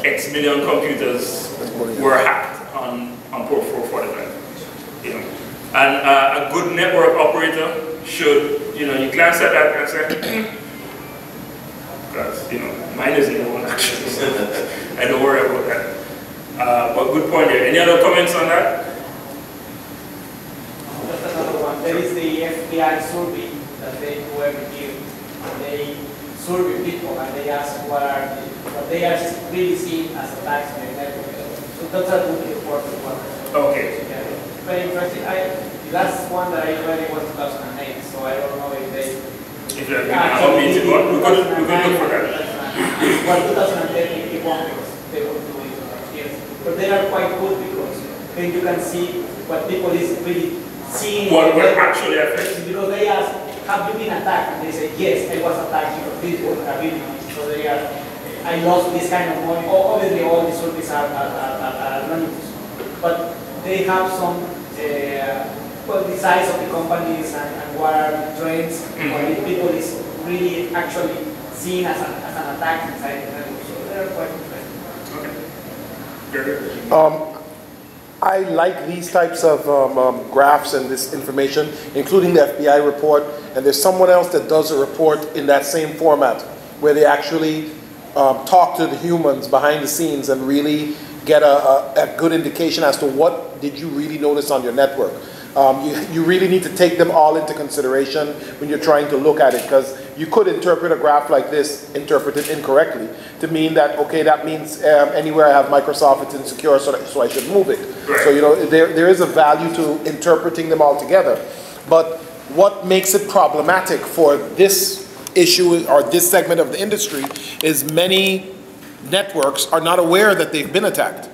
X million computers were hacked on port 445. You know, and a good network operator should, you glance at that and say, because mine isn't the one actually, so I don't worry about that. But good point there. Any other comments on that? Just another one. There is the FBI survey that they do every year. They survey people and they ask what they are really seeing as attacks on the network. So that's a good report as well. Okay. Yeah, very interesting. The last one that I read was 2008, so I don't know if they. If they're updated one, we could look for that. Well, 2010 it won't because they will do it years. But they are quite good because then you can see what people is really seeing. What actually affects? Because they ask, have you been attacked? And they say, yes, I was attacked because this vulnerability. So they are, I lost this kind of money. Obviously, all these surveys are anonymous. But they have some, well, the size of the companies and what are the trends, what the people is really actually seen as an attack inside the network. So they're quite interesting. Okay. Very good. I like these types of graphs and this information, including the FBI report. And there's someone else that does a report in that same format, where they actually talk to the humans behind the scenes and really get a good indication as to what did you really notice on your network. You really need to take them all into consideration when you're trying to look at it, because you could interpret a graph like this, interpret it incorrectly, to mean that, okay, that means anywhere I have Microsoft, it's insecure, so I should move it. Right. So, there is a value to interpreting them all together. But what makes it problematic for this issue or this segment of the industry is many networks are not aware that they've been attacked.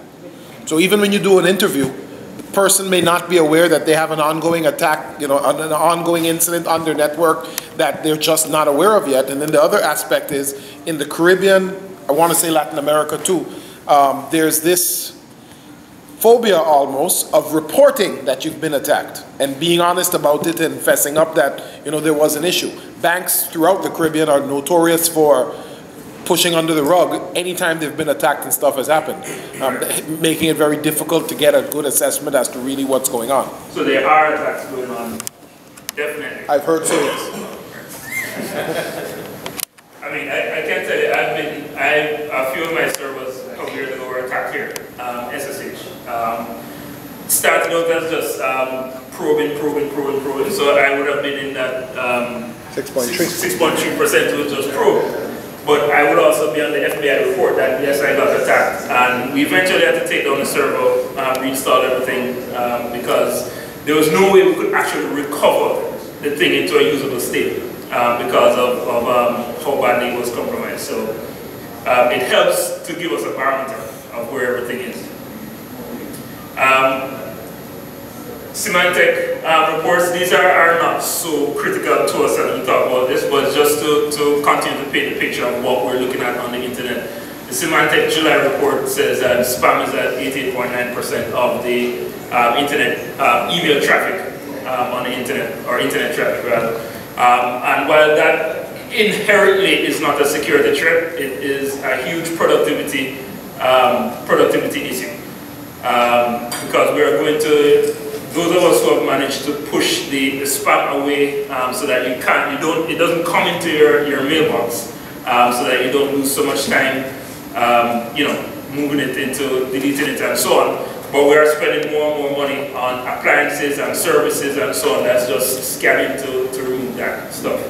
So even when you do an interview, the person may not be aware that they have an ongoing attack, an ongoing incident on their network that they're just not aware of yet. And then the other aspect is, in the Caribbean, I want to say Latin America too, there's this phobia almost of reporting that you've been attacked and being honest about it and fessing up that there was an issue. Banks throughout the Caribbean are notorious for pushing under the rug anytime they've been attacked and stuff has happened, making it very difficult to get a good assessment as to really what's going on. So there are attacks going on, definitely. I've heard so, yes. I mean, I can tell you, a few of my servers a couple years ago were attacked here, SSH. Started out as just probing, so I would have been in that 6.3% was just probe. But I would also be on the FBI report that yes, I got attacked, and we eventually had to take down the server, reinstall everything, because there was no way we could actually recover the thing into a usable state because of how badly it was compromised. So it helps to give us a barometer of where everything is. Symantec reports, these are not so critical to us as we talk about this, but just to continue to paint the picture of what we're looking at on the internet. The Symantec July report says that spam is at 88.9% of the internet email traffic on the internet, or internet traffic rather. And while that inherently is not a security threat, it is a huge productivity issue. Because we are going to, those of us who have managed to push the spam away so that it doesn't come into your mailbox, so that you don't lose so much time, moving it into deleting it and so on. But we are spending more and more money on appliances and services and so on. That's just scanning to remove that stuff.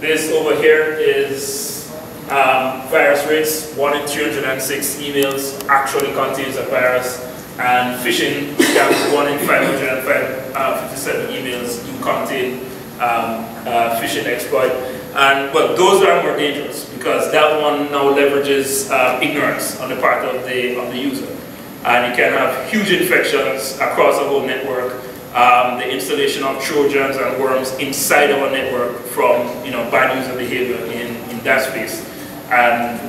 This over here is virus rates. 1 in 306 emails actually contains a virus. And phishing scams, 1 in 557 emails do contain phishing exploit. But those are more dangerous because that one now leverages ignorance on the part of the user. And you can have huge infections across the whole network. The installation of Trojans and worms inside our network from bad user behavior in that space. And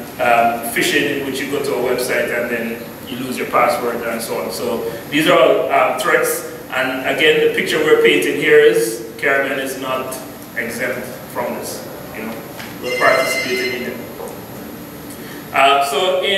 phishing, in which you go to a website and then you lose your password and so on. So these are all threats. And again, the picture we're painting here is Caribbean is not exempt from this. We're participating in it. So in